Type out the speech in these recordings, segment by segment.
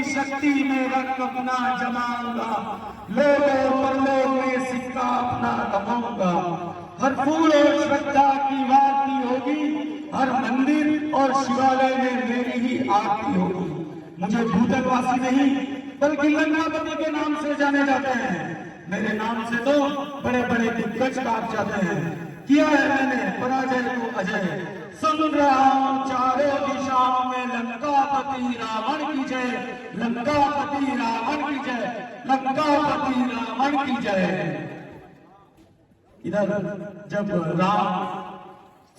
शक्ति में रंग अपना जमाऊंगा, लोगों परलोक में सिक्का अपना कमाऊंगा। हर फूल और श्रद्धा की वारती होगी, हर मंदिर और शिवालय में मेरी ही आरती होगी। मुझे भूतलवासी नहीं बल्कि लंकापति के नाम से जाने जाते हैं। मेरे नाम से तो बड़े बड़े दिग्गज काट जाते हैं। किया है मैंने पराजय को अजय, सुन रहा हूं चारों दिशाओं में लंकापति रावण की जय, लंकापति रावण की जय, लंकापति रावण की जय। इधर जब राम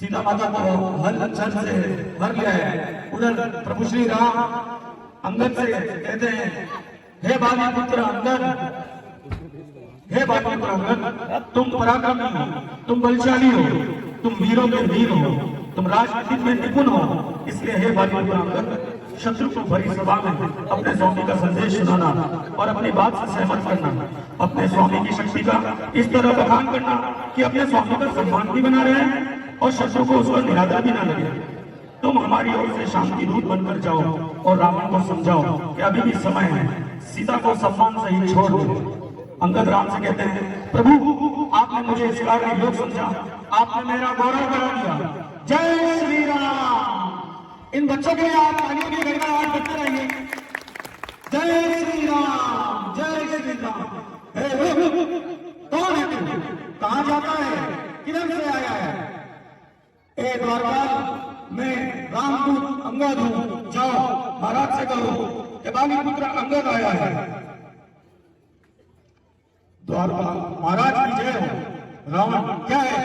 सीता माता को हर छल से भर लिया है, उधर प्रभु श्री राम अंगद से कहते हैं, हे बाली पुत्र अंगद, हे बाली पुत्र अंगद, तुम पराक्रमी हो, तुम बलशाली हो, तुम वीरों के वीर हो, तुम राजनीति में निपुण हो। इसलिए हे बाली पुत्र अंगद, शत्रु को भरी सभा में अपने स्वामी का संदेश सुनाना और अपनी बात से सहमत करना, अपने स्वामी की शक्ति का इस तरह बखान करना कि अपने स्वामी का सम्मान भी बना रहे और शत्रु को उसका निरादर भी ना लगे। तुम हमारी ओर से शांति दूत बनकर जाओ और रावण को समझाओ कि अभी भी समय है, सीता को सम्मान से ही छोड़ दो। अंगद राम से कहते हैं, प्रभु आपने मुझे इस कार्य योग्य समझा, आपने मेरा गौरव बढ़ा दिया। जय श्री राम। इन बच्चों के लिए आप तालियों की गड़गड़ाहट करते रहिए। जय श्री राम, जय श्री राम। कौन है तू? कहां जाता है? किधर से आया है? ए द्वारपाल, मैं रामदूत अंगद हूं, जाओ महाराज से कहो कि बाली पुत्र अंगद आया है। द्वारपाल, महाराज की जय हो। रावण, क्या है?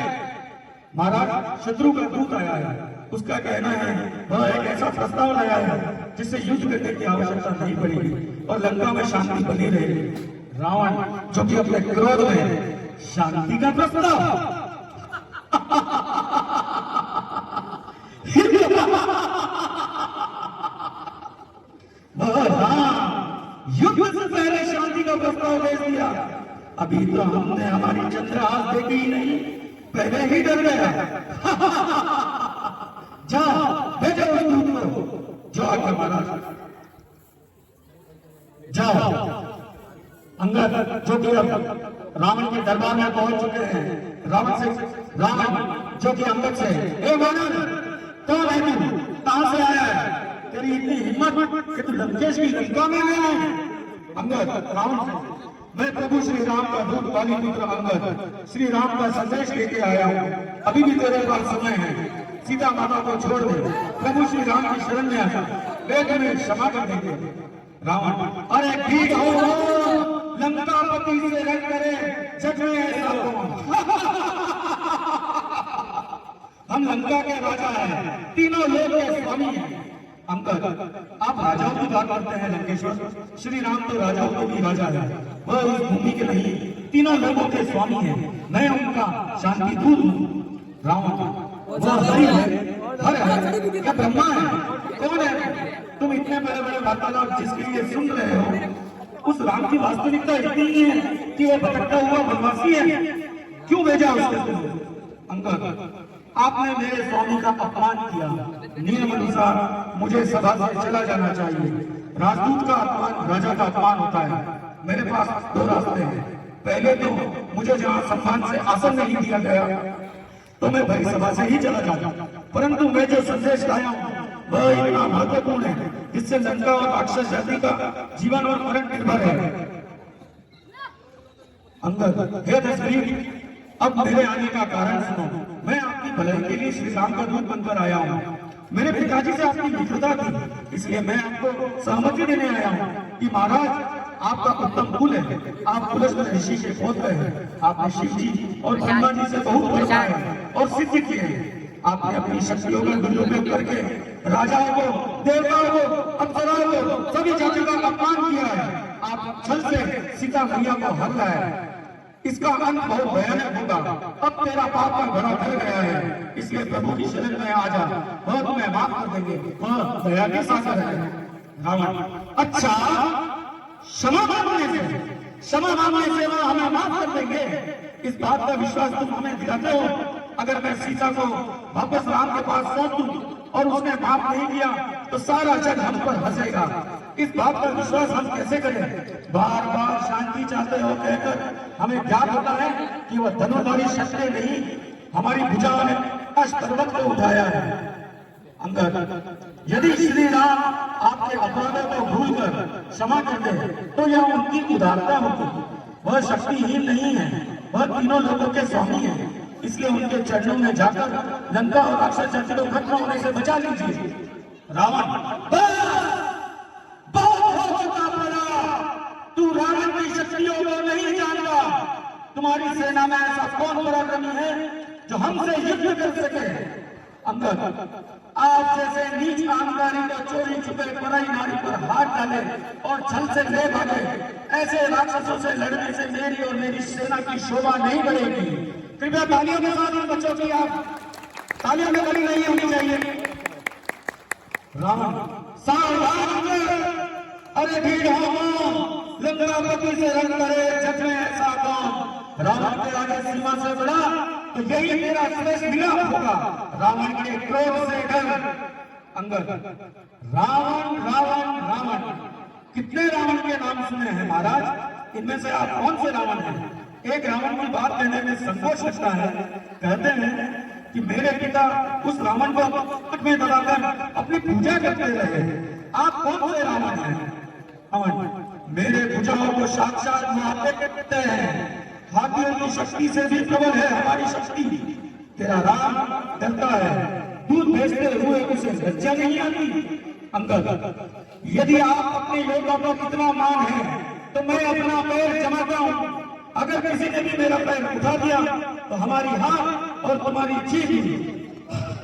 महाराज, शत्रु का दूत आया है, उसका कहना है वह एक ऐसा प्रस्ताव लाया है जिससे युद्ध करने की आवश्यकता नहीं पड़ेगी और लंका में शांति बनी रहेगी। रावण, जो कि अपने क्रोध में शांति का प्रस्ताव युद्ध से पहले शांति का प्रस्ताव भेज दिया। अभी तो हमने हमारी चंद्रहास देखी ही नहीं, पहले ही डर गया। जाओ भेजो उस दूत को। जो आज्ञा महाराज। जाओ। अंगद, जो कि अब रावण के दरबार में पहुंच चुके हैं, रावण जो कि अंगद से, ए वानर, कौन है तू? कहां से आया है? तेरी इतनी हिम्मत कि तू लंकेश की लंका में आया है? अंगद रावण से, मैं प्रभु श्री राम का दूत बाली पुत्र अंगद श्री राम का संदेश लेके आया हूँ। अभी भी तेरे पास समय है, सीता माता को छोड़ दे, प्रभु श्री राम की शरण में आया, वे तुम्हें क्षमा कर देंगे। रावण, अरे ठीक हो, लंकापति से रंग करे, जग में ऐसा कौन? हम लंका के राजा हैं, तीनों लोग के स्वामी हैं। अंगद, आप राजाओं की बात करते हैं लंकेश्वर, श्री राम तो राजाओं के भी राजा है, वह इस भूमि के नहीं, तीनों लोगों के स्वामी हैं, मैं उनका शांति दूत हूँ। रावण, वह हरि है, हर है, क्या ब्रह्मा है? कौन है? तुम इतने बड़े बड़े वार्तालाप जिसके लिए सुन रहे हो, उस राम की वास्तविकता इतनी है कि वो भटकता हुआ वनवासी है, क्यों भेजा उसके तुमने? अंगद, आपने मेरे स्वामी का अपमान किया, नियम अनुसार मुझे सभा से चला जाना चाहिए। राजदूत का अपमान राजा का अपमान होता है। मेरे पास दो रास्ते हैं, पहले तो मुझे जहाँ सम्मान से आसन नहीं दिया गया तो मैं भाई सभा से ही चला जाऊं, परंतु मैं जो संदेश लाया हूँ वह इतना महत्वपूर्ण है जिससे लंका और राक्षस जाति का जीवन और मरण निर्भर है। अंगद, हे दशरथ, अब मेरे आने का कारण सुनो। मैं आपकी भलाई के लिए श्री राम का दूत बनकर आया हूँ। मेरे पिताजी से आपकी मित्रता थी, इसलिए मैं आपको सहमति देने आया हूँ कि महाराज आपका उत्तम कुल है, आप पुलस्त्य ऋषि के पुत्र हैं, आपने शिव जी और ब्रह्मा जी से बहुत पढ़ा है और सिद्ध किए हैं। आपने अपनी शक्तियों का दुरुपयोग करके राजाओं को, देवताओं को, अप्सराओं को, सभी जातियों का अपमान किया है। आप छल से सीता मैया को हर लाए, इसका अंत बहुत भयानक होगा। अब तेरा पाप का घड़ा भर गया है, इसलिए प्रभु की शरण में आ जा, वह तुम्हें माफ कर देंगे, वह दया के सागर है। रावण, अच्छा, क्षमा मांगने से वह हमें माफ कर देंगे, इस बात का विश्वास तुम हमें दिलाते हो? अगर मैं सीता को वापस राम के पास सौंप दूं और उसने माफ नहीं किया तो सारा जग हम पर हंसेगा। इस बात पर विश्वास हम कैसे करें? बार बार शांति चाहते हो कहकर हमें ज्ञात होता है कि वह धनुर्धारी शस्त्र नहीं, हमारी भुजाओं ने अष्टपर्वत को उठाया है। अंगद, यदि श्री राम आपके अपराधों को भूलकर क्षमा कर दे तो यह उनकी उदारता होगी। वह शक्तिहीन नहीं है, वह तीनों लोगों के स्वामी है, इसलिए उनके चरणों में जाकर लंका और राक्षस शक्ति को खत्म होने से बचा लीजिए। रावण, बहुत हो चुका बड़ा, तू रावण की शक्तियों को नहीं जानता। तुम्हारी सेना में ऐसा कौन पराक्रमी है जो हमसे युद्ध कर सके? अंगद, आप जैसे नीच अहंकारी को चोरी छुपे पराई नारी पर हाथ डाले और छल से ले भागे, ऐसे राक्षसों से लड़ने से मेरी और मेरी सेना की शोभा नहीं बढ़ेगी। कृपया तालियों के साथ इन बच्चों की आप तालियों में बड़ी नहीं होनी चाहिए। रावण, सावधान, अरे भीड़ लंकापति से रंग करे जग में ऐसा कौन? रावण के आगे सीमा से बड़ा तो यही मेरा श्रेष्ठ विलाप होगा। रावण के क्रोध से डर। अंगद, रावण रावण रावण, कितने रावण के नाम सुने हैं महाराज? इनमें से आप कौन से रावण हैं? एक रावण की बात कहने में संकोच लगता है। कहते हैं कि मेरे पिता उस रावण को पट में दबाकर अपनी पूजा करते रहे। आप कौन से रावण हैं? रावण, मेरे भुजाओं को साक्षात महादेव कहते हैं। हाथियों की शक्ति से भी प्रबल है हमारी शक्ति। तेरा राम डरता है, दूध भेजते हुए उसे लज्जा नहीं आती। अंगद, यदि आप अपने योद्धा को कितना मान है तो मैं अपना पैर जमाता हूं। अगर किसी ने भी मेरा पैर उठा दिया तो हमारी हाथ और तुम्हारी जीत।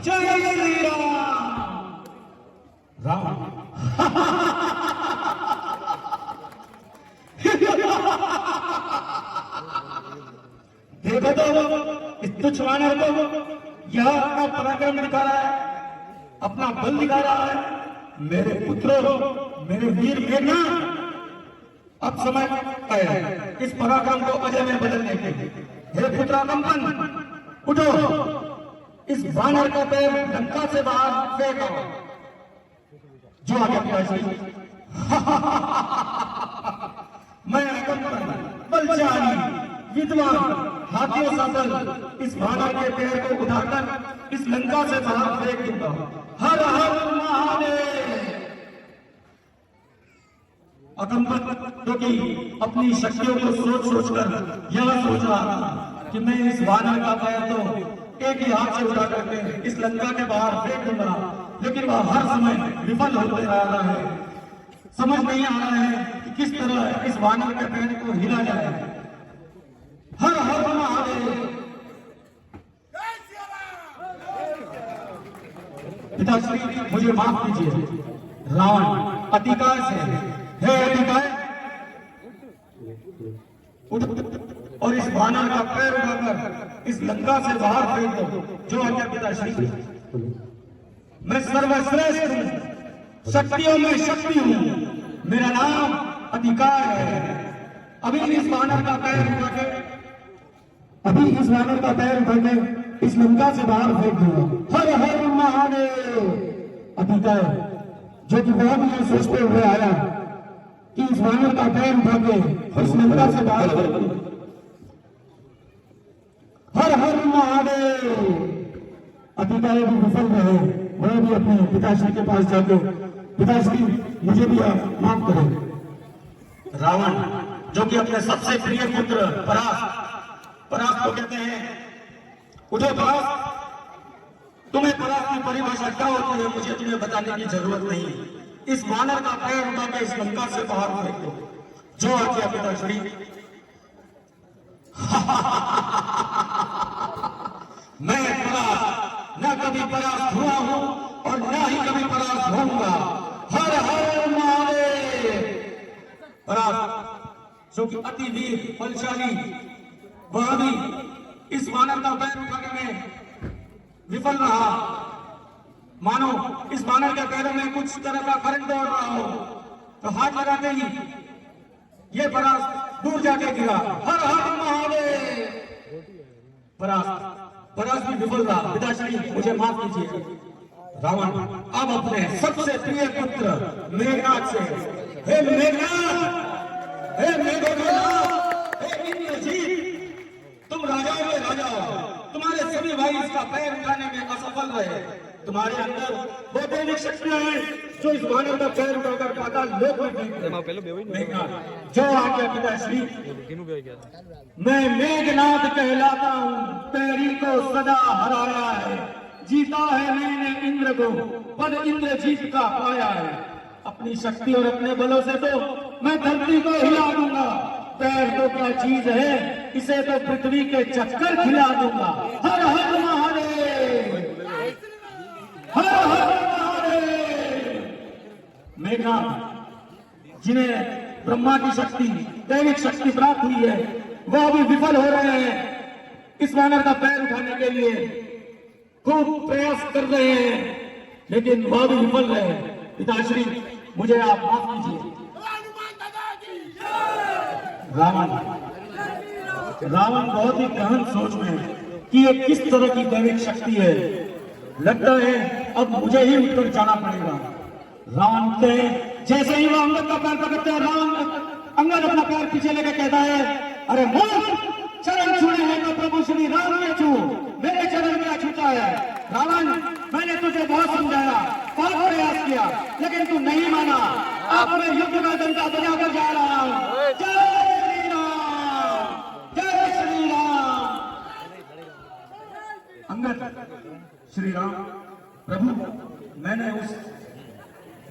जय श्री राम। राम, देखो तो इस तुच्छ वानर को, यह अपना पराक्रम दिखा रहा है, अपना बल दिखा रहा है। मेरे पुत्रों, मेरे वीर मेघना, अब समय है इस पराक्रम को अजय में बदलने के। हे पुत्राकंपन, उठो, इस वानर का पैर लंका से बाहर फेंको। जो आगे मैं अकंपन, बलशाली, विद्वान, हाथियों सा बल इस वानर के पैर को उठाकर इस लंका से बाहर फेंक दूंगा। हर हर महादेव। अकंपन, जो कि अपनी शक्तियों को सोच सोचकर यह सोच रहा था कि मैं इस वानर का पैर तो एक ही हाथ से उठा करके इस लंका के बाहर फेंक दूंगा, लेकिन वह हर समय विफल होते आ रहा है। समझ नहीं आ रहा है कि किस तरह इस वानर के पैर को हिला जाए। हर हर महादेव। पिताश्री, मुझे माफ कीजिए। रावण अतिकाय से, हे अतिकाय, उठ और इस वानर का पैर उठाकर इस लंका से बाहर फेंक दो। जो आज्ञा पिताश्री। मैं सर्वश्रेष्ठ हूं, शक्तियों में शक्ति हूं, मेरा नाम अतिकाय है। अभी इस वानर का पैर उठा के इस लंका से बाहर फेंक दूंगा। हर हर महादेव। अतिकाय, जो कि बहुत ही सोचते हुए आया कि इस वानर का पैर उठा के इस लंका से बाहर फेंक दूं। हर हर महादेव। अतिकाय भी विफल रहे, वह भी अपने पिताश्री के पास जाके, पिताश्री मुझे भी आप माफ करें। रावण, जो कि अपने सबसे प्रिय पुत्र परास को कहते हैं, उठो परास, तुम्हें परास की परिभाषा क्या होती है मुझे तुम्हें बताने की जरूरत नहीं। इस वानर का पैर उठा के इस लंका से बाहर फेंक दो। जो आज्ञा पिताश्री। मैं परास न कभी परास हुआ हूं और न ही कभी परास होऊंगा। हर हर महादेव। परास, जो कि अति वीर बलशाली, वह भी इस वानर का पैर उठाने में विफल रहा। मानो इस वानर के पैरों में कुछ तरह का करंट दौड़ रहा हो, तो हाथ लगाते ही ये परास दूर जाके गिरा। हर हर महादेव। परास भी विफल रहा। पिताश्री, मुझे माफ कीजिए। रावण अब अपने सबसे प्रिय पुत्र मेघनाथ से हे मेघनाथ, हे मेघनाथ, हे इंद्रजीत, तुम राजाओं में राजा हो। तुम्हारे सभी भाई इसका पैर उठाने में असफल रहे। तुम्हारे अंदर वो दैविक शक्तियां हैं जो इस वानर का पैर उठाकर पाताल लोक में फेंक मेघनाथ, जो आज्ञा पिताश्री। मैं मेघनाथ कहलाता हूँ, पैरी को सदा हराया है, जीता है मैंने इंद्र को, पर इंद्रजीत का पाया है। अपनी शक्ति और अपने बलों से तो मैं धरती को हिला दूंगा, पैर तो क्या चीज है, इसे तो पृथ्वी के चक्कर खिला दूंगा। हर हर महादेव, हर हर महादेव। मेघनाथ, जिन्हें ब्रह्मा की शक्ति, दैविक शक्ति प्राप्त हुई है, वह अभी विफल हो रहे हैं। इस वानर का पैर उठाने के लिए खूब प्रयास कर रहे हैं, लेकिन वह भी विफल रहे। पिताश्री, मुझे आप माफ कीजिए। रावण बहुत ही गहन सोच में है कि ये किस तरह की दैविक शक्ति है। लगता है अब मुझे ही उत्तर जाना पड़ेगा। रावण के जैसे ही वह अंगद का पैर पकड़ते हैं, अंगद अपना पैर पीछे लेकर कहता है, अरे मूर्ख, चरण छूने हैं तो प्रभु श्री राम ने छू, मेरे चरण क्या छूता है। रावण, मैंने तुझे बहुत समझाया, बहुत प्रयास किया, लेकिन तू नहीं माना। अब मैं युद्ध का डंका बजाकर जा रहा हूं। जय श्री राम, जय श्री राम। अंगद, श्री राम, प्रभु, मैंने उस,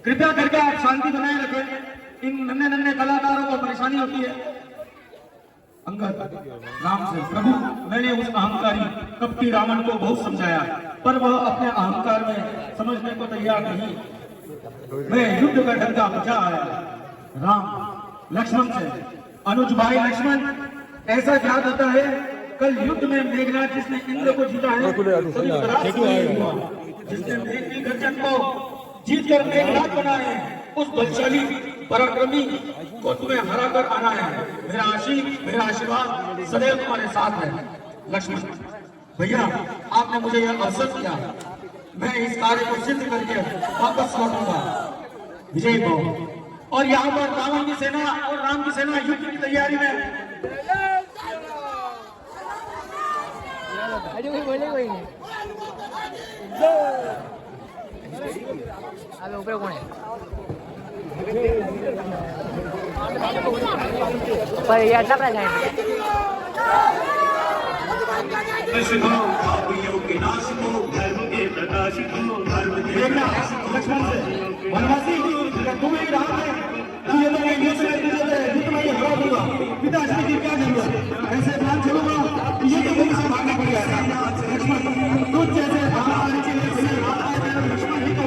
कृपया करके आप शांति बनाए रखें, इन नन्हे नन्हे कलाकारों को परेशानी होती है। अंगद राम से, प्रभु, मैंने उस अहंकारी कपटी रावण को बहुत समझाया, पर वह अपने अहंकार में समझने को तैयार नहीं। मैं युद्ध का डंका बजा आया। राम लक्ष्मण से, अनुज भाई लक्ष्मण, ऐसा याद होता है कल युद्ध में मेघनाथ जिसने इंद्र को जीता है, जिसने मेघ की गर्जन को जीतकर मेघनाथ बना है, उस बलशाली पराक्रमी को तुम्हें हरा कर आना है। मेरा आशीर्वाद सदैव तुम्हारे साथ है। लक्ष्मण भैया, आपने मुझे यह अवसर दिया, मैं इस कार्य को सिद्ध करके वापस लौटूंगा। विजय को। और यहाँ पर रावण की सेना और राम की सेना युद्ध की तैयारी में। ऊपर कौन है? पर ये अच्छा प्राइस है। लक्ष्मण से, वनवासी, तुम ही राम है, पिताश्री की क्या जरूरत? ऐसे प्लान चलूंगा कि ये तो मुझे से भागना पड़ेगा। लक्ष्मण, कुछ जैसे लक्ष्मण जी को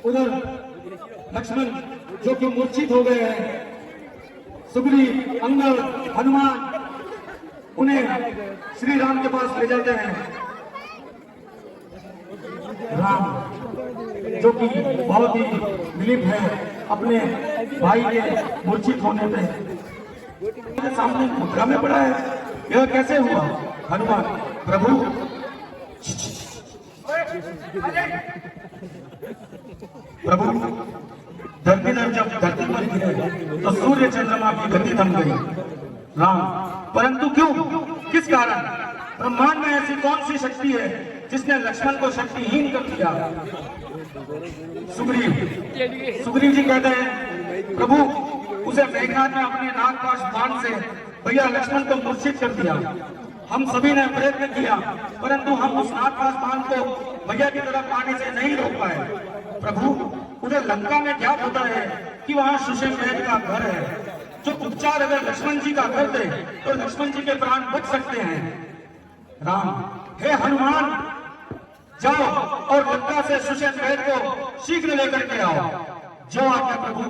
उधर लक्ष्मण जो कि मूर्छित हो गए हैं, सुग्रीव, अंगद, हनुमान उन्हें श्री राम के पास ले जाते हैं। राम जो कि बहुत ही विलिप्त है अपने भाई के मूर्छित होने पे, सामने मुद्रा में पड़ा है, यह कैसे हुआ? हनुमान, प्रभु, प्रभु, धरती पर जब धरती पर गिरे तो सूर्य चंद्रमा की गति थम गई। राम, परंतु क्यों, किस कारण? ब्रह्मांड में ऐसी कौन सी शक्ति है जिसने लक्ष्मण को शक्तिहीन कर दिया? सुग्रीव जी कहते हैं, प्रभु, उसे मेघनाथ ने अपने नागपाश बाण से भैया लक्ष्मण को मूर्छित कर दिया। हम सभी ने प्रयत्न किया, परंतु हम उस नागपाश बाण को भैया की तरफ आने से नहीं रोक पाए। प्रभु, उधर लंका में क्या होता है कि वहां सुषेण का घर है, जो उपचार अगर लक्ष्मण जी का करते तो लक्ष्मण जी के प्राण बच सकते हैं। राम, हे हनुमान, जाओ और लंका से सुशेषवेद को शीघ्र लेकर के आओ। जो आज्ञा प्रभु।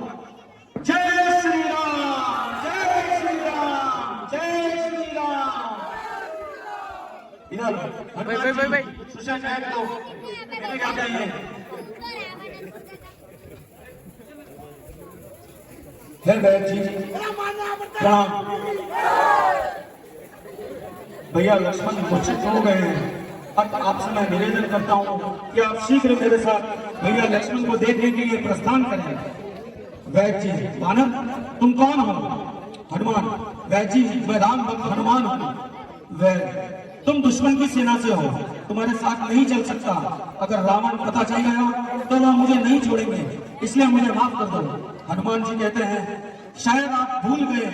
जय श्री राम, जय श्री राम, जय श्री राम। इधर सुशेषवेद को लेकर आ जाइए। हे वैद जी, राम, भैया लक्ष्मण मूर्छित हो गए हैं। अब आपसे मैं निवेदन करता हूँ कि आप शीघ्र मेरे साथ भैया लक्ष्मण को देखने के लिए प्रस्थान करें। वैद जी, मानव तुम कौन हो? हनुमान, वैद जी मैं राम भक्त हनुमान हूँ। वैद, तुम दुश्मन की सेना से हो, तुम्हारे साथ नहीं चल सकता। अगर रावण पता चल गया तो वह मुझे नहीं छोड़ेंगे, इसलिए मुझे माफ कर दो। हनुमान जी कहते हैं, शायद आप भूल गए,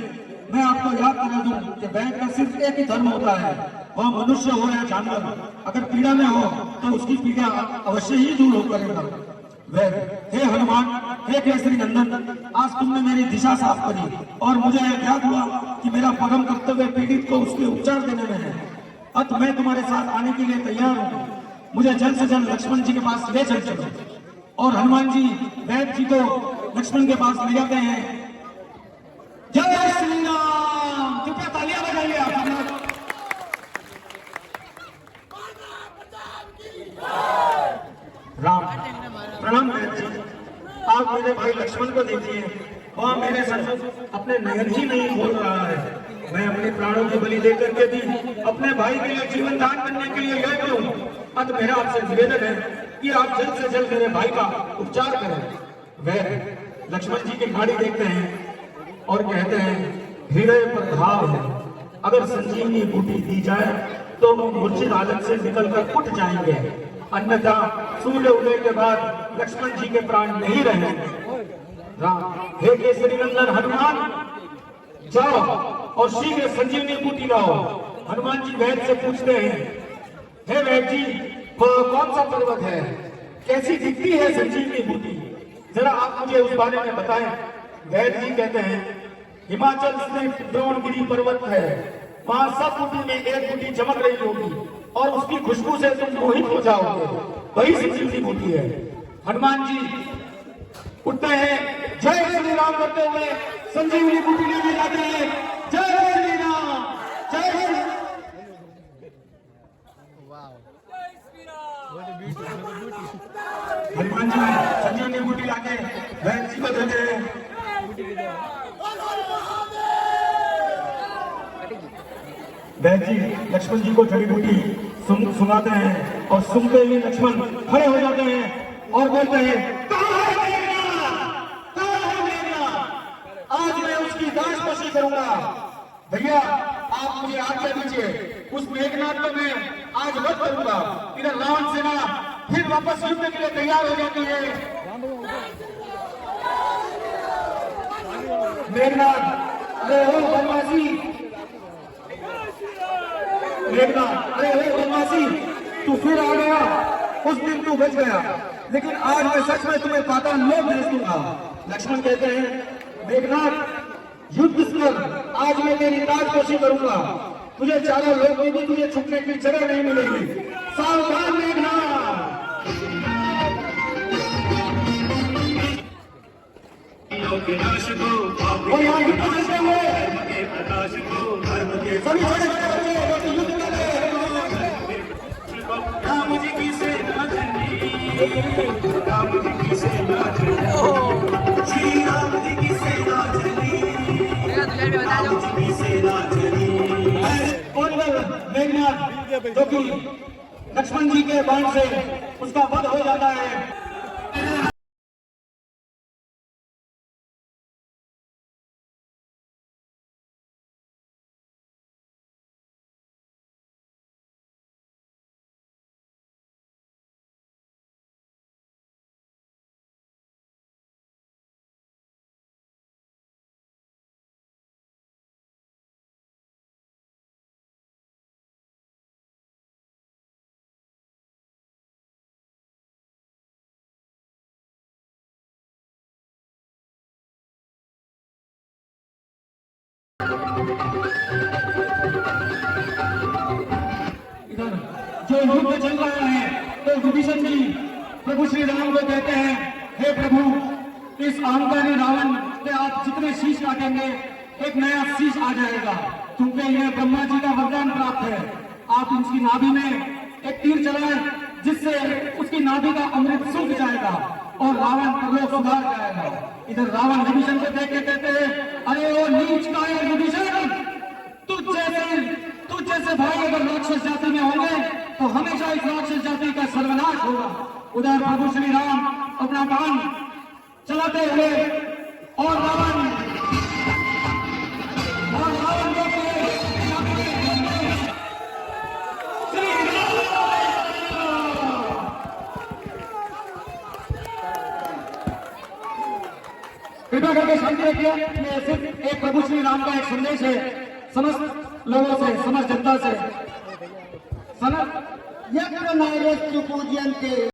मैं आपको याद करा दूं कि वैद का सिर्फ एक ही धर्म होता है, वह मनुष्य हो या जानवर, अगर पीड़ा में हो तो उसकी पीड़ा अवश्य ही दूर हो करेगा। वैद, हे हनुमान, हे केसरी नंदन, आज तुमने मेरी दिशा साफ करी और मुझे याद हुआ कि मेरा परम कर्तव्य पीड़ित को उसके उपचार देने में है। अत मैं तुम्हारे साथ आने के लिए तैयार हूँ। मुझे जल्द से जल्द लक्ष्मण जी के पास ले चलो। और हनुमान जी वैद जी को लक्ष्मण के पास ले जाते हैं। जय श्री राम। कृपया तालियां बजाइए आप। राम, प्रणाम वैद जी। आप मेरे भाई लक्ष्मण को देखिए, वह मेरे साथ अपने नयन ही नहीं खोल रहा है। मैं अपने प्राणों की बलि देकर के भी अपने भाई के लिए जीवन दान करने के लिए योग्य हूँ। अतः मेरा आपसे निवेदन है कि आप जल्द से जल्द मेरे भाई का उपचार करें। वह लक्ष्मण जी की गाड़ी देखते हैं और कहते हैं, हृदय पर घाव है, अगर संजीवनी बूटी दी जाए तो वो मूर्छित हालत से निकलकर उठ जाएंगे, अन्यथा सूर्य उदय के बाद लक्ष्मण जी के प्राण नहीं रहेंगे। राम, हे केसरी नंदन हनुमान, जाओ और शीघ्र संजीवनी बूटी लाओ। हनुमान जी वैद से पूछते हैं, हे वैद जी, कौन सा पर्वत है, कैसी दिखती है संजीवनी बूटी, जरा आप मुझे उस बारे में बताएं। वैद जी कहते हैं, हिमाचल स्थित द्रोणगिरी पर्वत है, वहां सब बूटी में एक बूटी चमक रही होगी और उसकी खुशबू से तुम मोहित हो जाओगे, वही संजीवनी बूटी है। हनुमान जी उठते हैं, जय श्री राम करते हुए संजीवनी बूटी लेके जाते हैं। जय श्री राम, जय श्री। हनुमान जी संजीवनी बूटी लाके वैद जी को देते हैं। वैद जी लक्ष्मण जी को जड़ी बूटी सुनाते हैं और सुनते ही लक्ष्मण खड़े हो जाते हैं और बोलते हैं, आज मैं उसकी दासपशी करूंगा। भैया आप मुझे आज्ञा दीजिए, उस मेघनाथ को मैं आज वध करूंगा। इधर रावण सेना फिर वापस युद्ध के लिए तैयार हो जाती है। मेघनाथ, अरे हो बनवासी, मेघनाथ, अरे हो बनवासी, तू फिर आ गया। उस दिन तू बच गया, लेकिन आज मैं सच में तुम्हें पाताल लोक भेज दूंगा। लक्ष्मण कहते हैं, मेघनाथ युद्ध कर, आज मैं तेरी ताजपोशी करूंगा, तुझे चारों लोग में भी तुझे छुपने की जगह नहीं मिलेगी। सावधान मेघनाथ। और यहाँ युद्ध करते हुए सभी छोटे छोटे बच्चे युद्ध कर रहे हैं। राम जी की सेना चली, राम जी की सेना चली, श्री राम जी की सेना चली, राम जी की सेना चली। मेघनाथ जो कि लक्ष्मण जी के बाण से उसका वध हो जाता है। जो युद्ध चल रहा है, तो विभीषण जी प्रभु श्री राम को कहते हैं, हे प्रभु, इस अहंकारी रावण के आप जितने शीश काटेंगे एक नया शीश आ जाएगा, क्योंकि इन्हें ब्रह्मा जी का वरदान प्राप्त है। आप इसकी नाभि में एक तीर चलाएं, जिससे उसकी नाभि का अमृत सूख जाएगा और रावण परलोक सुधार जाएगा। इधर रावण विभीषण को देख के कहते हैं, अरे ओ नीच कायर विभीषण, तुझ जैसे भाई अगर राक्षस जाति में होंगे तो हमेशा इस राक्षस जाति का सर्वनाश होगा। उधर प्रभु श्री राम अपना बाण चलाते हुए और रावण कृपया करके शांति रखिए। ये सिर्फ एक प्रभु श्री राम का एक संदेश है समस्त लोगों से, समस्त जनता से। यत्र नार्यस्तु पूज्यन्ते